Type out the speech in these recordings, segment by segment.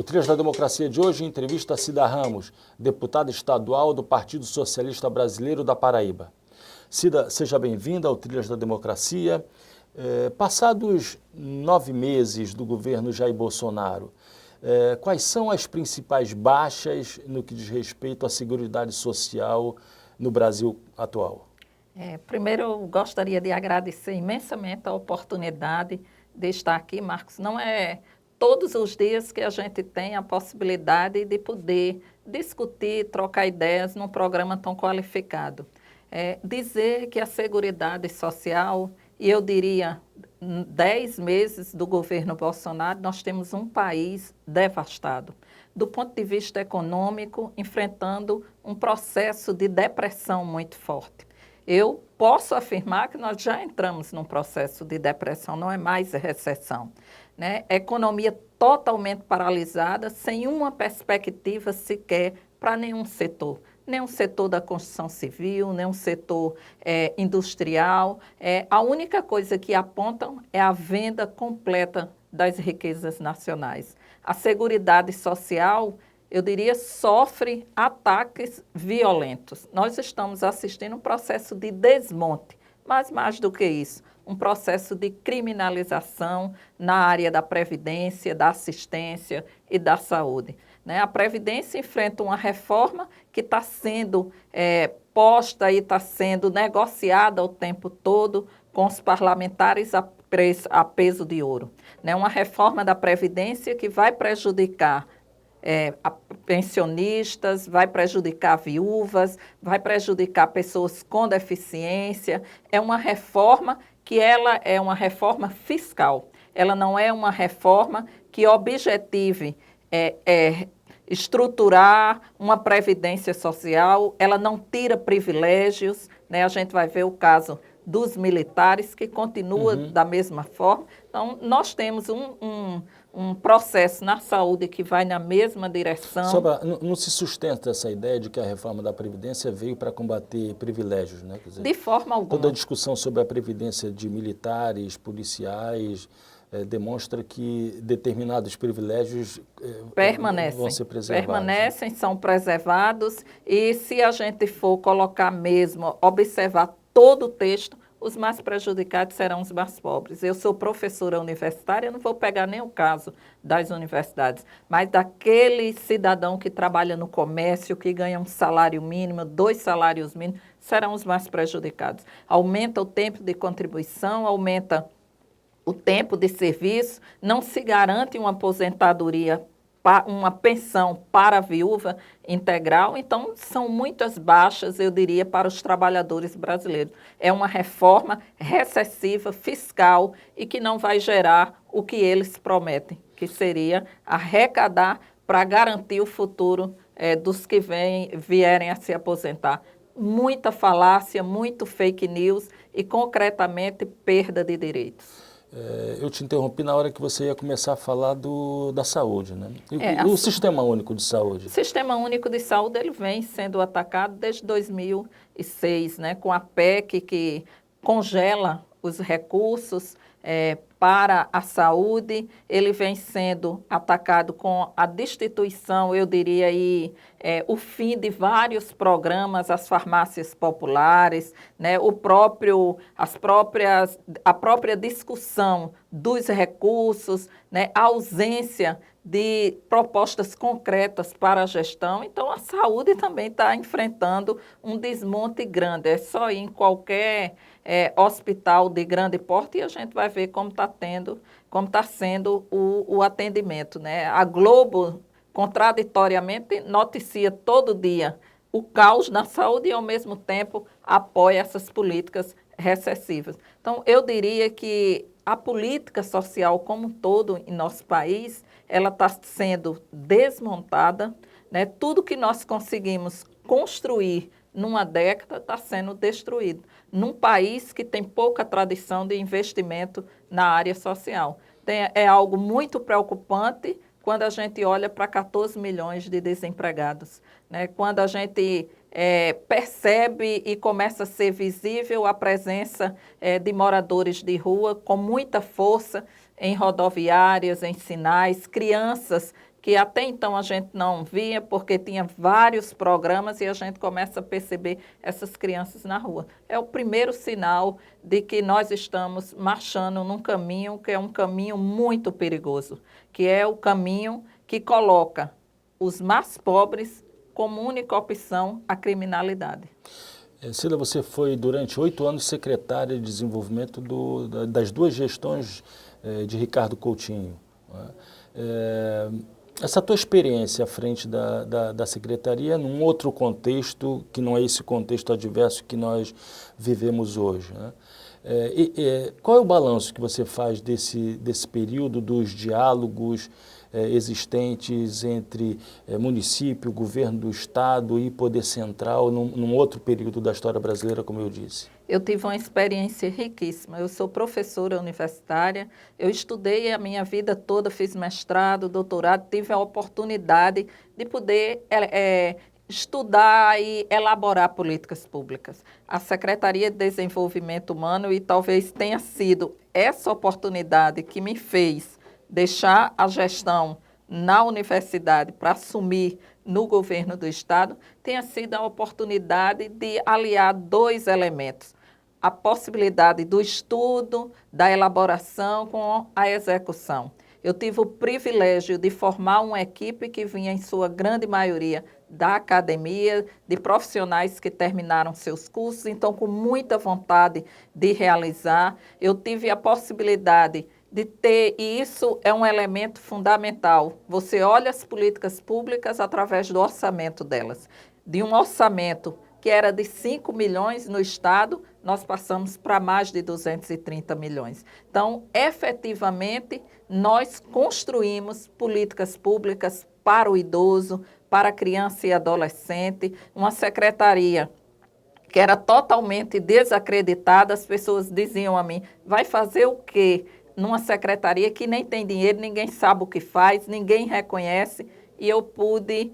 O Trilhas da Democracia de hoje entrevista a Cida Ramos, deputada estadual do Partido Socialista Brasileiro da Paraíba. Cida, seja bem-vinda ao Trilhas da Democracia. Passados 9 meses do governo Jair Bolsonaro, quais são as principais baixas no que diz respeito à Seguridade Social no Brasil atual? Primeiro, eu gostaria de agradecer imensamente a oportunidade de estar aqui, Marcos. Não é todos os dias que a gente tem a possibilidade de poder discutir, trocar ideias num programa tão qualificado. Dizer que a Seguridade Social, e eu diria 10 meses do governo Bolsonaro, nós temos um país devastado. Do ponto de vista econômico, enfrentando um processo de depressão muito forte. Eu posso afirmar que nós já entramos num processo de depressão, não é mais recessão, né? Economia totalmente paralisada, sem uma perspectiva sequer para nenhum setor da construção civil, nenhum setor industrial. A única coisa que apontam é a venda completa das riquezas nacionais. A Seguridade Social, eu diria, sofre ataques violentos. Nós estamos assistindo um processo de desmonte, mas mais do que isso, um processo de criminalização na área da previdência, da assistência e da saúde. A Previdência enfrenta uma reforma que está sendo posta e está sendo negociada o tempo todo com os parlamentares a peso de ouro. Uma reforma da Previdência que vai prejudicar pensionistas, vai prejudicar viúvas, vai prejudicar pessoas com deficiência. É uma reforma que ela é uma reforma fiscal. Ela não é uma reforma que objetive estruturar uma previdência social, ela não tira privilégios, A gente vai ver o caso dos militares, que continua da mesma forma. Então, nós temos um processo na saúde que vai na mesma direção. Não se sustenta essa ideia de que a reforma da Previdência veio para combater privilégios, né? Quer dizer, de forma alguma. Toda a discussão sobre a Previdência de militares, policiais, demonstra que determinados privilégios vão ser preservados. Permanecem, são preservados, e se a gente for colocar mesmo, observar todo o texto, os mais prejudicados serão os mais pobres. Eu sou professora universitária, eu não vou pegar nem o caso das universidades, mas daquele cidadão que trabalha no comércio, que ganha um salário mínimo, 2 salários mínimos, serão os mais prejudicados. Aumenta o tempo de contribuição, aumenta o tempo de serviço, não se garante uma aposentadoria, uma pensão para a viúva integral. Então, são muitas baixas, eu diria, para os trabalhadores brasileiros. É uma reforma recessiva, fiscal, e que não vai gerar o que eles prometem, que seria arrecadar para garantir o futuro dos que vierem a se aposentar. Muita falácia, muito fake news e, concretamente, perda de direitos. Eu te interrompi na hora que você ia começar a falar da saúde, né? O Sistema Único de Saúde? O Sistema Único de Saúde, ele vem sendo atacado desde 2006, com a PEC, que congela os recursos para a saúde. Ele vem sendo atacado com a destituição, eu diria aí, o fim de vários programas, as farmácias populares, a própria discussão dos recursos, a ausência de propostas concretas para a gestão. Então, a saúde também está enfrentando um desmonte grande. É só ir em qualquer hospital de grande porte e a gente vai ver como está sendo o atendimento, A Globo, contraditoriamente, noticia todo dia o caos na saúde e, ao mesmo tempo, apoia essas políticas recessivas. Então, eu diria que a política social como um todo em nosso país, ela está sendo desmontada, Tudo que nós conseguimos construir numa década está sendo destruído, num país que tem pouca tradição de investimento na área social. É algo muito preocupante quando a gente olha para 14 milhões de desempregados, Quando a gente percebe e começa a ser visível a presença de moradores de rua com muita força em rodoviárias, em sinais, crianças que até então a gente não via, porque tinha vários programas e a gente começa a perceber essas crianças na rua. É o primeiro sinal de que nós estamos marchando num caminho que é um caminho muito perigoso, que é o caminho que coloca os mais pobres como única opção à criminalidade. Cida, você foi durante 8 anos secretária de desenvolvimento das duas gestões de Ricardo Coutinho. Essa tua experiência à frente da secretaria, num outro contexto, que não é esse contexto adverso que nós vivemos hoje, né? Qual é o balanço que você faz desse período, dos diálogos existentes entre município, governo do estado e poder central, num outro período da história brasileira, como eu disse? Eu tive uma experiência riquíssima. Eu sou professora universitária, eu estudei a minha vida toda, fiz mestrado, doutorado, tive a oportunidade de poder estudar e elaborar políticas públicas. A Secretaria de Desenvolvimento Humano, e talvez tenha sido essa oportunidade que me fez deixar a gestão na universidade para assumir no governo do estado, tenha sido a oportunidade de aliar dois elementos: a possibilidade do estudo, da elaboração com a execução. Eu tive o privilégio de formar uma equipe que vinha, em sua grande maioria, da academia, de profissionais que terminaram seus cursos, então com muita vontade de realizar. Eu tive a possibilidade de ter, e isso é um elemento fundamental, você olha as políticas públicas através do orçamento delas. De um orçamento que era de 5 milhões no estado, nós passamos para mais de 230 milhões. Então, efetivamente, nós construímos políticas públicas para o idoso, para a criança e adolescente, uma secretaria que era totalmente desacreditada. As pessoas diziam a mim: vai fazer o quê numa secretaria que nem tem dinheiro, ninguém sabe o que faz, ninguém reconhece? E eu pude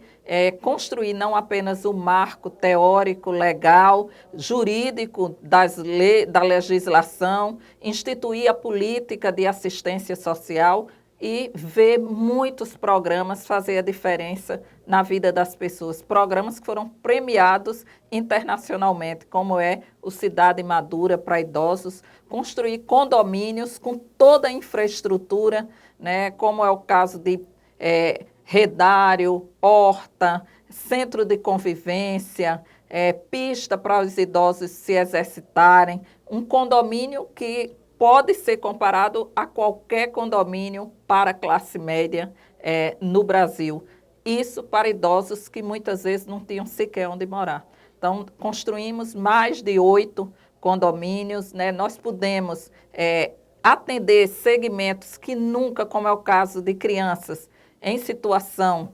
construir não apenas o marco teórico, legal, jurídico da legislação, instituir a política de assistência social e ver muitos programas fazer a diferença na vida das pessoas. Programas que foram premiados internacionalmente, como é o Cidade Madura para idosos, construir condomínios com toda a infraestrutura, né, como é o caso de redário, horta, centro de convivência, pista para os idosos se exercitarem, um condomínio que pode ser comparado a qualquer condomínio para a classe média no Brasil. Isso para idosos que muitas vezes não tinham sequer onde morar. Então, construímos mais de 8 condomínios, né? Nós pudemos atender segmentos que nunca, como é o caso de crianças em situação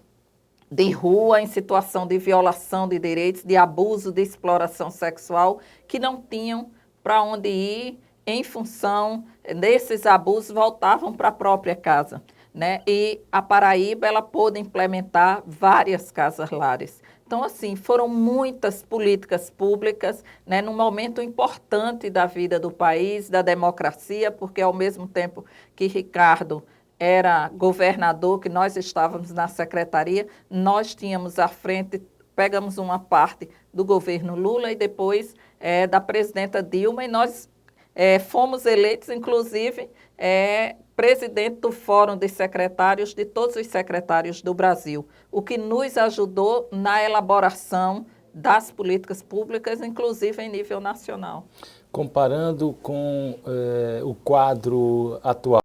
de rua, em situação de violação de direitos, de abuso, de exploração sexual, que não tinham para onde ir, em função desses abusos, voltavam para a própria casa, né? E a Paraíba, ela pôde implementar várias casas-lares. Então, assim, foram muitas políticas públicas, né, num momento importante da vida do país, da democracia, porque ao mesmo tempo que Ricardo era governador, que nós estávamos na secretaria, nós tínhamos à frente, pegamos uma parte do governo Lula e depois da presidenta Dilma, e nós fomos eleitos, inclusive, presidente do Fórum de Secretários de todos os secretários do Brasil, o que nos ajudou na elaboração das políticas públicas, inclusive em nível nacional. Comparando com o quadro atual,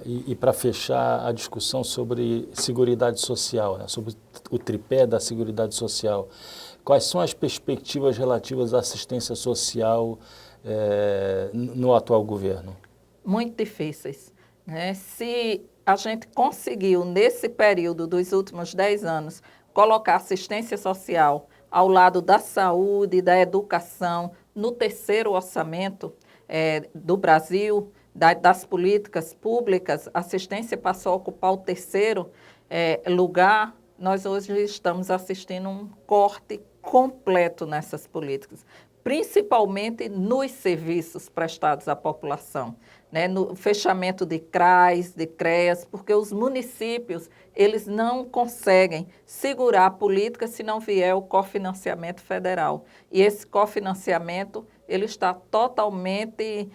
e para fechar a discussão sobre Seguridade Social, né, sobre o tripé da Seguridade Social, quais são as perspectivas relativas à assistência social no atual governo? Muito difíceis, né? Se a gente conseguiu, nesse período dos últimos 10 anos, colocar assistência social ao lado da saúde e da educação no terceiro orçamento do Brasil, das políticas públicas, a assistência passou a ocupar o terceiro lugar. Nós hoje estamos assistindo um corte completo nessas políticas. principalmente nos serviços prestados à população, né? No fechamento de CRAs, de CREAs, porque os municípios eles não conseguem segurar a política se não vier o cofinanciamento federal. E esse cofinanciamento ele está totalmente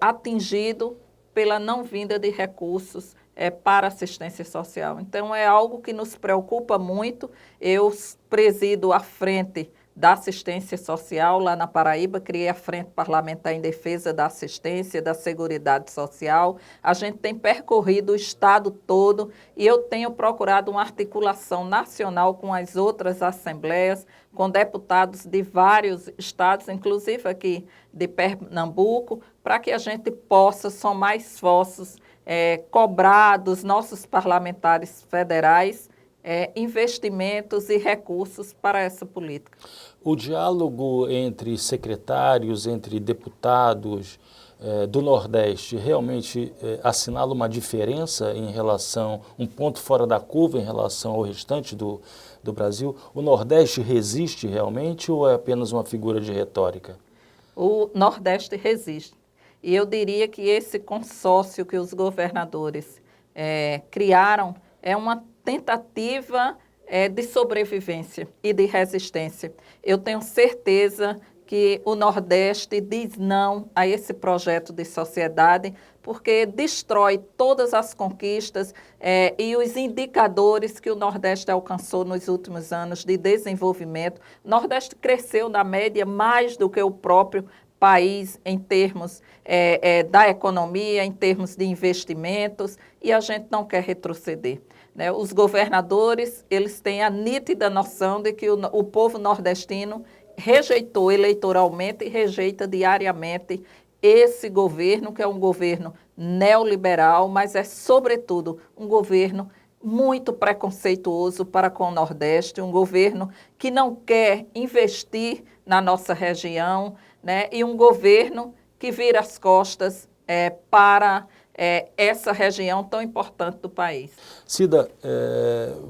atingido pela não vinda de recursos para assistência social. Então, é algo que nos preocupa muito. Eu presido a frente da assistência social lá na Paraíba, criei a Frente Parlamentar em Defesa da Assistência, da Seguridade Social. A gente tem percorrido o estado todo e eu tenho procurado uma articulação nacional com as outras assembleias, com deputados de vários estados, inclusive aqui de Pernambuco, para que a gente possa somar esforços, cobrar dos nossos parlamentares federais investimentos e recursos para essa política. O diálogo entre secretários, entre deputados do Nordeste realmente assinala uma diferença em relação, um ponto fora da curva em relação ao restante do Brasil? O Nordeste resiste realmente ou é apenas uma figura de retórica? O Nordeste resiste. E eu diria que esse consórcio que os governadores criaram é uma tentativa de sobrevivência e de resistência. Eu tenho certeza que o Nordeste diz não a esse projeto de sociedade, porque destrói todas as conquistas e os indicadores que o Nordeste alcançou nos últimos anos de desenvolvimento. O Nordeste cresceu na média mais do que o próprio país em termos da economia, em termos de investimentos, e a gente não quer retroceder. Né? Os governadores, eles têm a nítida noção de que o povo nordestino rejeitou eleitoralmente e rejeita diariamente esse governo, que é um governo neoliberal, mas é, sobretudo, um governo muito preconceituoso para com o Nordeste, um governo que não quer investir na nossa região, né? E um governo que vira as costas para essa região tão importante do país. Cida,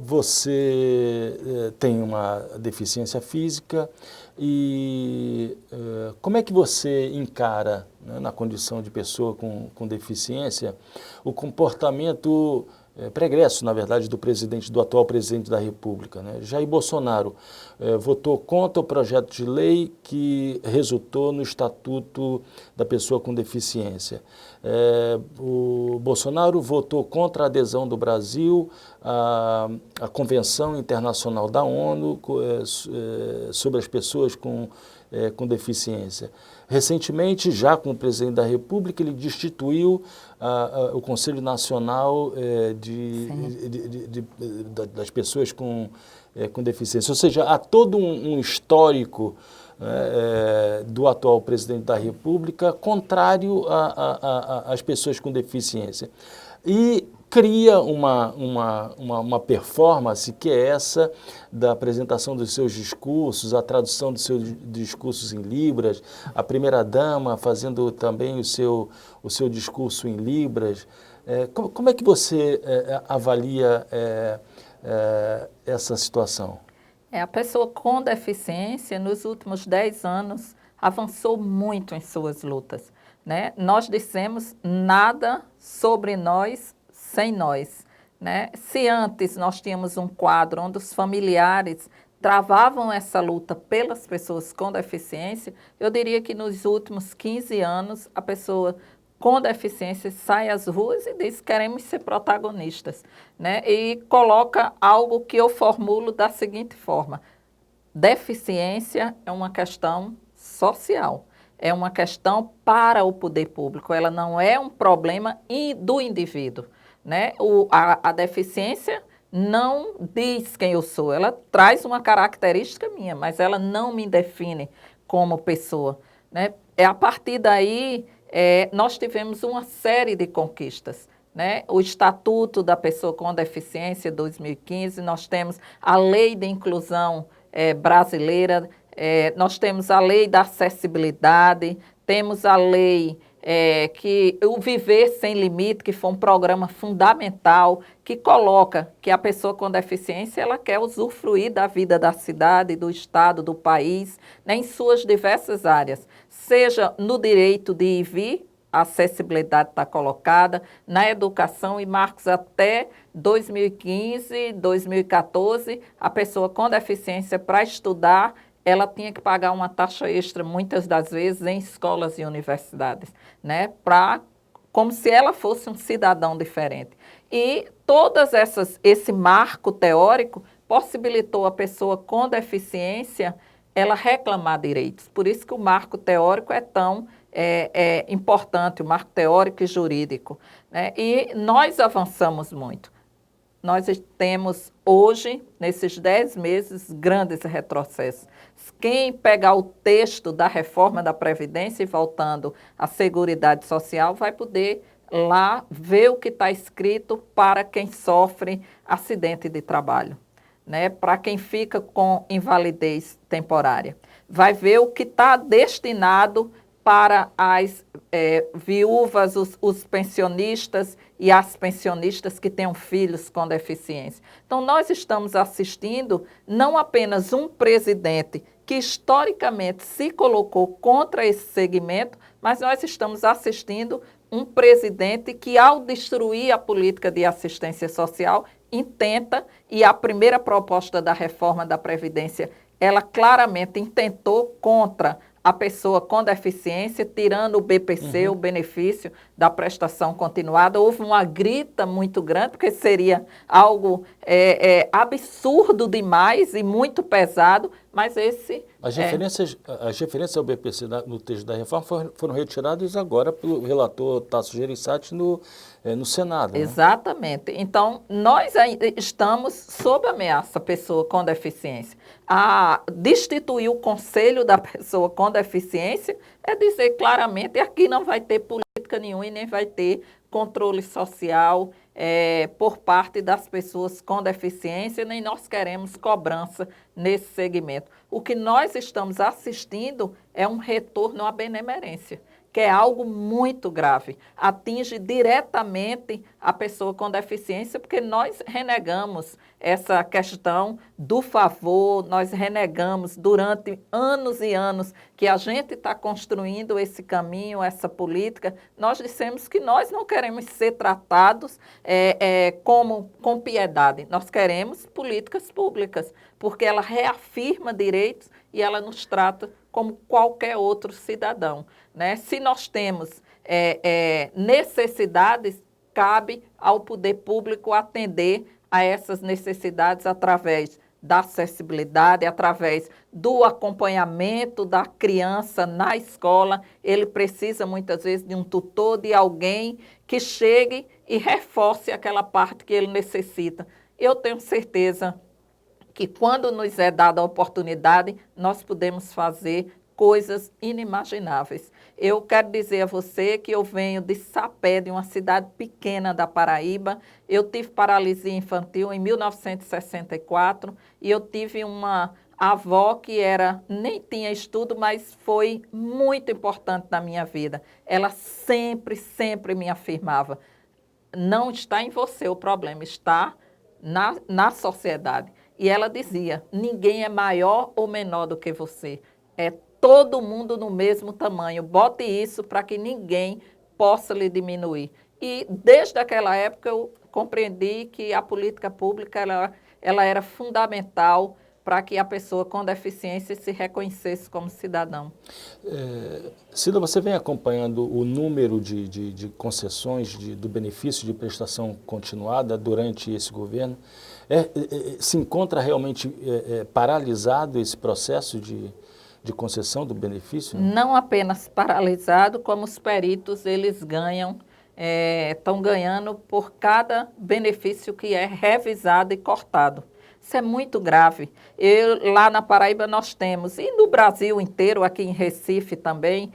você tem uma deficiência física e como é que você encara, né, na condição de pessoa com deficiência, o comportamento pregresso, na verdade, do atual presidente da República, né? Jair Bolsonaro votou contra o projeto de lei que resultou no Estatuto da Pessoa com Deficiência. O Bolsonaro votou contra a adesão do Brasil à Convenção Internacional da ONU sobre as pessoas com deficiência. Recentemente, já como presidente da República, ele destituiu o Conselho Nacional das pessoas com deficiência. Ou seja, há todo um histórico do atual presidente da República contrário às pessoas com deficiência. E cria uma performance que é essa da apresentação dos seus discursos, a tradução dos seus discursos em Libras, a primeira-dama fazendo também o seu discurso em Libras. Como é que você avalia essa situação? A pessoa com deficiência, nos últimos 10 anos, avançou muito em suas lutas, né? Nós dissemos nada sobre nós sem nós, né? Se antes nós tínhamos um quadro onde os familiares travavam essa luta pelas pessoas com deficiência, eu diria que nos últimos 15 anos a pessoa com deficiência sai às ruas e diz que queremos ser protagonistas, né? E coloca algo que eu formulo da seguinte forma: deficiência é uma questão social, é uma questão para o poder público, ela não é um problema do indivíduo, né? A deficiência não diz quem eu sou, ela traz uma característica minha, mas ela não me define como pessoa, né? A partir daí, nós tivemos uma série de conquistas, né? O Estatuto da Pessoa com Deficiência, 2015, nós temos a Lei de Inclusão brasileira, nós temos a Lei da Acessibilidade, temos a Lei que o Viver Sem Limite, que foi um programa fundamental, que coloca que a pessoa com deficiência ela quer usufruir da vida da cidade, do estado, do país, né, em suas diversas áreas, seja no direito de ir e vir, a acessibilidade está colocada, na educação, e Marcos, até 2015, 2014, a pessoa com deficiência para estudar, ela tinha que pagar uma taxa extra, muitas das vezes, em escolas e universidades, né, como se ela fosse um cidadão diferente. E esse marco teórico possibilitou a pessoa com deficiência ela reclamar direitos. Por isso que o marco teórico é tão importante, o marco teórico e jurídico, né? E nós avançamos muito. Nós temos hoje, nesses 10 meses, grandes retrocessos. Quem pegar o texto da reforma da Previdência e voltando à Seguridade Social vai poder lá ver o que está escrito para quem sofre acidente de trabalho, né? Para quem fica com invalidez temporária. Vai ver o que está destinado para as viúvas, os pensionistas e as pensionistas que tenham filhos com deficiência. Então, nós estamos assistindo não apenas um presidente que historicamente se colocou contra esse segmento, mas nós estamos assistindo um presidente que, ao destruir a política de assistência social, intenta, e a primeira proposta da reforma da Previdência, ela claramente intentou contra a pessoa com deficiência, tirando o BPC, o benefício da prestação continuada. Houve uma grita muito grande, porque seria algo absurdo demais e muito pesado, mas esse... As referências ao BPC no texto da reforma foram retiradas agora pelo relator Tasso Gereissati no Senado. Exatamente. Né? Então, nós estamos sob ameaça, pessoa com deficiência. Destituir o conselho da pessoa com deficiência é dizer claramente que aqui não vai ter política nenhuma e nem vai ter controle social por parte das pessoas com deficiência, nem nós queremos cobrança nesse segmento. O que nós estamos assistindo é um retorno à benemerência, que é algo muito grave, atinge diretamente a pessoa com deficiência, porque nós renegamos essa questão do favor, nós renegamos durante anos e anos que a gente está construindo esse caminho, essa política, nós dissemos que nós não queremos ser tratados com piedade, nós queremos políticas públicas, porque ela reafirma direitos e ela nos trata como qualquer outro cidadão, né? Se nós temos necessidades, cabe ao poder público atender a essas necessidades através da acessibilidade, através do acompanhamento da criança na escola. Ele precisa muitas vezes de um tutor, de alguém que chegue e reforce aquela parte que ele necessita. Eu tenho certeza que quando nos é dada a oportunidade, nós podemos fazer coisas inimagináveis. Eu quero dizer a você que eu venho de Sapé, de uma cidade pequena da Paraíba. Eu tive paralisia infantil em 1964 e eu tive uma avó que nem tinha estudo, mas foi muito importante na minha vida. Ela sempre, sempre me afirmava, não está em você o problema, está na sociedade. E ela dizia, ninguém é maior ou menor do que você, é todo mundo no mesmo tamanho, bote isso para que ninguém possa lhe diminuir. E desde aquela época eu compreendi que a política pública ela era fundamental para que a pessoa com deficiência se reconhecesse como cidadão. Cida, você vem acompanhando o número de concessões do benefício de prestação continuada durante esse governo? Se encontra realmente paralisado esse processo de concessão do benefício? Não apenas paralisado, como os peritos eles estão ganhando por cada benefício que é revisado e cortado. Isso é muito grave. Lá na Paraíba nós temos, e no Brasil inteiro, aqui em Recife também,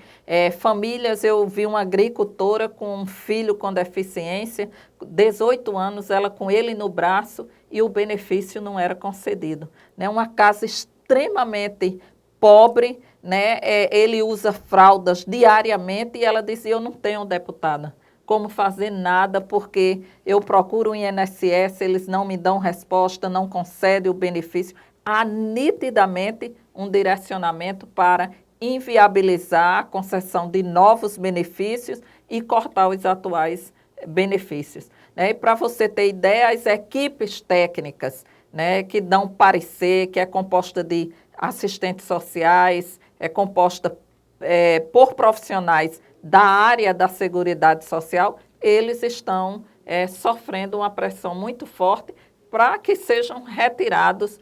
famílias, eu vi uma agricultora com um filho com deficiência, 18 anos, ela com ele no braço, e o benefício não era concedido. Né? Uma casa extremamente pobre, né, ele usa fraldas diariamente e ela dizia, eu não tenho, deputada, como fazer nada, porque eu procuro o INSS, eles não me dão resposta, não concedem o benefício. Há nitidamente um direcionamento para inviabilizar a concessão de novos benefícios e cortar os atuais benefícios. Né? E para você ter ideia, as equipes técnicas, né, que dão parecer, que é composta de assistentes sociais, é composta por profissionais da área da Seguridade Social, eles estão sofrendo uma pressão muito forte para que sejam retirados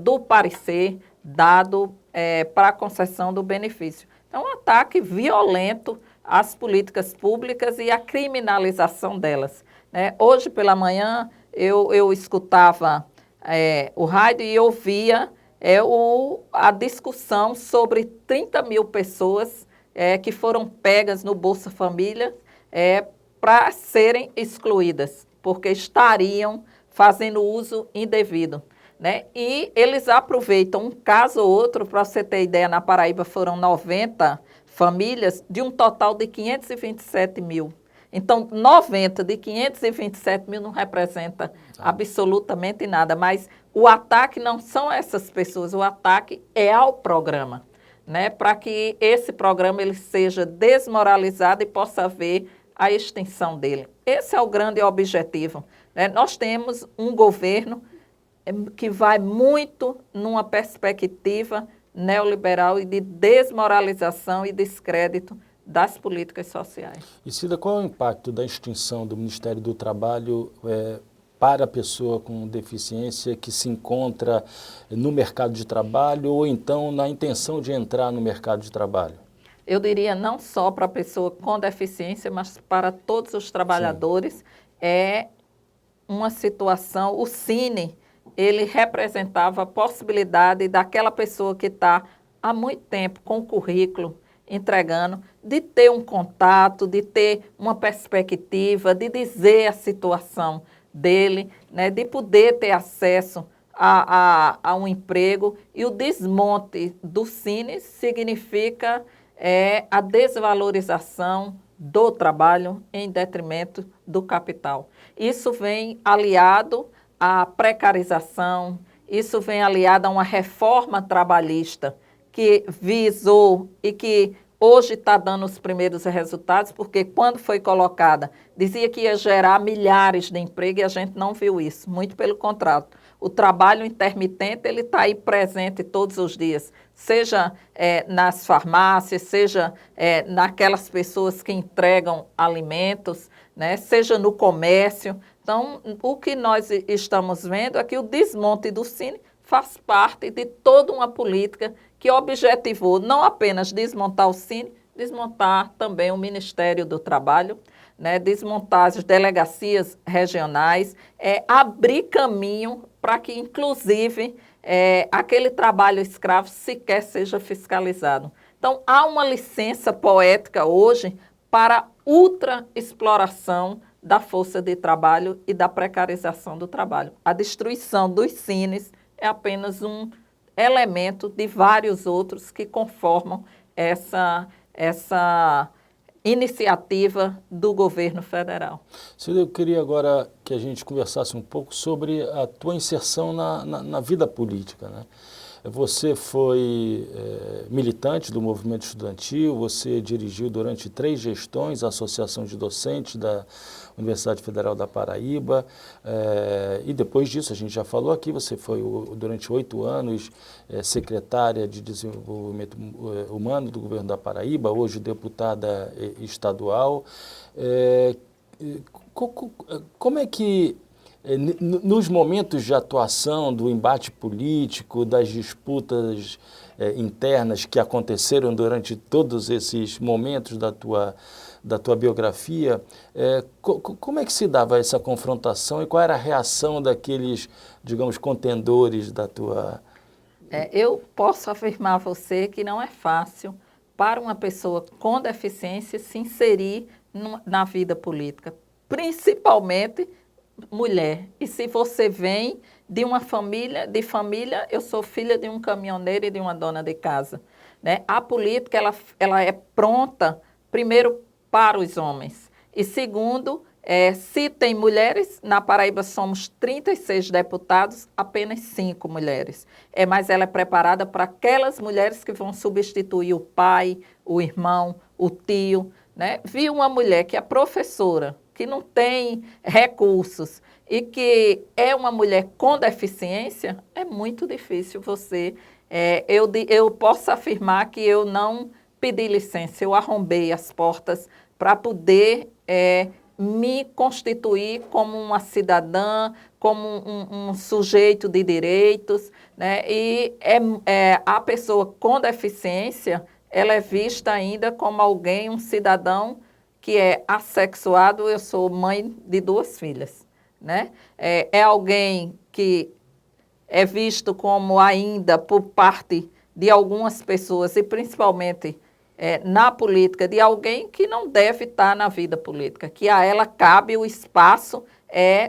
do parecer dado para a concessão do benefício. Então, um ataque violento às políticas públicas e à criminalização delas. Né? Hoje pela manhã eu escutava o rádio e ouvia a discussão sobre 30 mil pessoas que foram pegas no Bolsa Família para serem excluídas, porque estariam fazendo uso indevido. Né? E eles aproveitam um caso ou outro, para você ter ideia, na Paraíba foram 90 famílias de um total de 527 mil. Então, 90 de 527 mil não representa absolutamente nada, mas o ataque não são essas pessoas, o ataque é ao programa, né? Para que esse programa ele seja desmoralizado e possa haver a extinção dele. Esse é o grande objetivo. Né? Nós temos um governo que vai muito numa perspectiva neoliberal e de desmoralização e descrédito das políticas sociais. E Cida, qual é o impacto da extinção do Ministério do Trabalho para a pessoa com deficiência que se encontra no mercado de trabalho ou então na intenção de entrar no mercado de trabalho? Eu diria não só para a pessoa com deficiência, mas para todos os trabalhadores. Sim. É uma situação, o Cine, ele representava a possibilidade daquela pessoa que está há muito tempo com o currículo entregando, de ter um contato, de ter uma perspectiva, de dizer a situação dele, né, de poder ter acesso a um emprego. E o desmonte do Cine significa a desvalorização do trabalho em detrimento do capital. Isso vem aliado à precarização, isso vem aliado a uma reforma trabalhista que visou e que hoje está dando os primeiros resultados, porque quando foi colocada, dizia que ia gerar milhares de empregos e a gente não viu isso, muito pelo contrário. O trabalho intermitente, ele está aí presente todos os dias, seja nas farmácias, seja naquelas pessoas que entregam alimentos, né, seja no comércio. Então, o que nós estamos vendo é que o desmonte do Cine faz parte de toda uma política que objetivou não apenas desmontar o Cine, desmontar também o Ministério do Trabalho, né, desmontar as delegacias regionais, abrir caminho para que, inclusive, aquele trabalho escravo sequer seja fiscalizado. Então, há uma licença poética hoje para ultraexploração da força de trabalho e da precarização do trabalho. A destruição dos cines é apenas um elemento de vários outros que conformam essa iniciativa do governo federal. Cida, eu queria agora que a gente conversasse um pouco sobre a tua inserção na vida política, né? Você foi militante do movimento estudantil, você dirigiu durante 3 gestões a Associação de Docentes da Universidade Federal da Paraíba, e depois disso, a gente já falou aqui, você foi durante 8 anos secretária de Desenvolvimento Humano do governo da Paraíba, hoje deputada estadual. Como é que, nos momentos de atuação do embate político, das disputas internas que aconteceram durante todos esses momentos da tua biografia, como é que se dava essa confrontação e qual era a reação daqueles, digamos, contendores da tua... Eu posso afirmar a você que não é fácil para uma pessoa com deficiência se inserir na vida política, principalmente mulher. E se você vem de uma família, eu sou filha de um caminhoneiro e de uma dona de casa. né? A política ela é pronta, primeiro, para os homens. E segundo, se tem mulheres, na Paraíba somos 36 deputados, apenas 5 mulheres. Mas ela é preparada para aquelas mulheres que vão substituir o pai, o irmão, o tio, né? Vi uma mulher que é professora, que não tem recursos e que é uma mulher com deficiência, é muito difícil você... eu posso afirmar que eu não pedi licença, eu arrombei as portas para poder me constituir como uma cidadã, como um sujeito de direitos, né? E a pessoa com deficiência, ela é vista ainda como alguém, um cidadão que é assexuado. Eu sou mãe de 2 filhas, né? É alguém que é visto como ainda por parte de algumas pessoas e principalmente na política, de alguém que não deve estar na vida política, que a ela cabe o espaço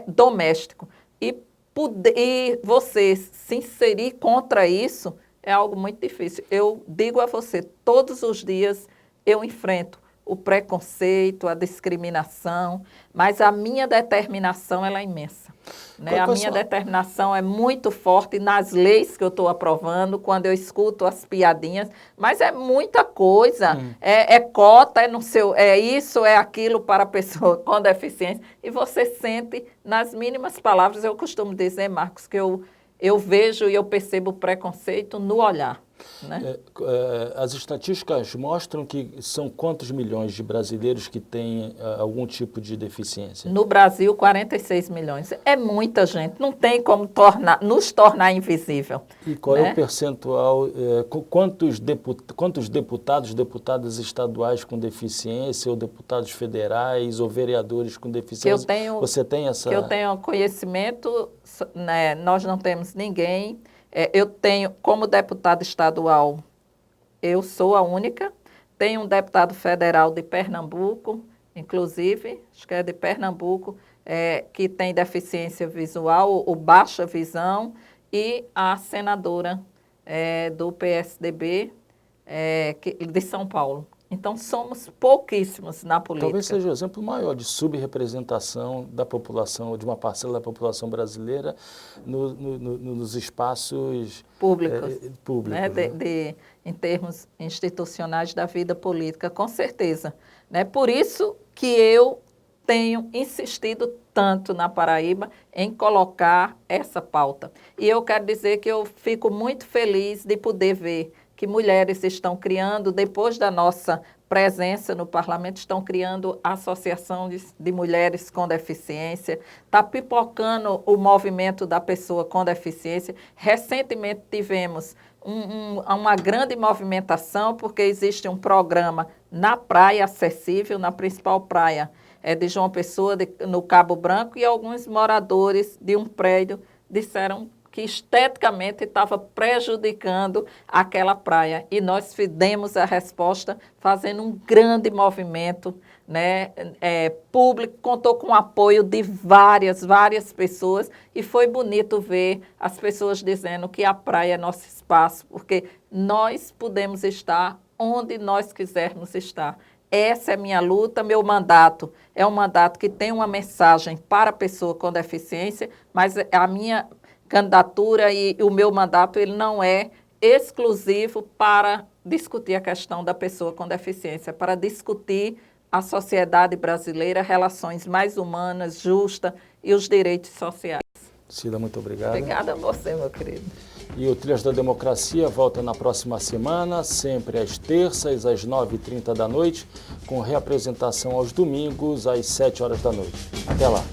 doméstico. E você se inserir contra isso é algo muito difícil. Eu digo a você, todos os dias eu enfrento o preconceito, a discriminação, mas a minha determinação ela é imensa. Né? A minha determinação é muito forte nas leis que eu estou aprovando, quando eu escuto as piadinhas, mas é muita coisa, cota, é isso, é aquilo para a pessoa com deficiência, e você sente nas mínimas palavras. Eu costumo dizer, Marcos, que eu vejo e eu percebo o preconceito no olhar. Né? As estatísticas mostram que são quantos milhões de brasileiros que têm algum tipo de deficiência? No Brasil, 46 milhões. É muita gente, não tem como nos tornar invisível. E qual é o percentual, quantos deputados, deputadas estaduais com deficiência, ou deputados federais, ou vereadores com deficiência? Você tem essa... Que eu tenho conhecimento, né, nós não temos ninguém. Eu tenho, como deputada estadual, eu sou a única. Tenho um deputado federal de Pernambuco, inclusive, acho que é de Pernambuco, que tem deficiência visual ou baixa visão, e a senadora do PSDB de São Paulo. Então, somos pouquíssimos na política. Talvez seja o exemplo maior de subrepresentação da população, de uma parcela da população brasileira nos espaços públicos, né? Né? Em termos institucionais da vida política, com certeza. Né? Por isso que eu tenho insistido tanto na Paraíba em colocar essa pauta. E eu quero dizer que eu fico muito feliz de poder ver que mulheres estão criando, depois da nossa presença no parlamento, estão criando a Associação de Mulheres com Deficiência, está pipocando o movimento da pessoa com deficiência. Recentemente tivemos uma grande movimentação, porque existe um programa na praia acessível, na principal praia de João Pessoa, no Cabo Branco, e alguns moradores de um prédio disseram que esteticamente estava prejudicando aquela praia. E nós demos a resposta fazendo um grande movimento, né, público, contou com o apoio de várias pessoas, e foi bonito ver as pessoas dizendo que a praia é nosso espaço, porque nós podemos estar onde nós quisermos estar. Essa é minha luta, meu mandato é um mandato que tem uma mensagem para a pessoa com deficiência, mas a minha candidatura e o meu mandato ele não é exclusivo para discutir a questão da pessoa com deficiência, para discutir a sociedade brasileira, relações mais humanas, justas e os direitos sociais. Cida, muito obrigado. Obrigada a você, meu querido. E o Trilhas da Democracia volta na próxima semana, sempre às terças, às 9h30 da noite, com reapresentação aos domingos, às 7 horas da noite. Até lá.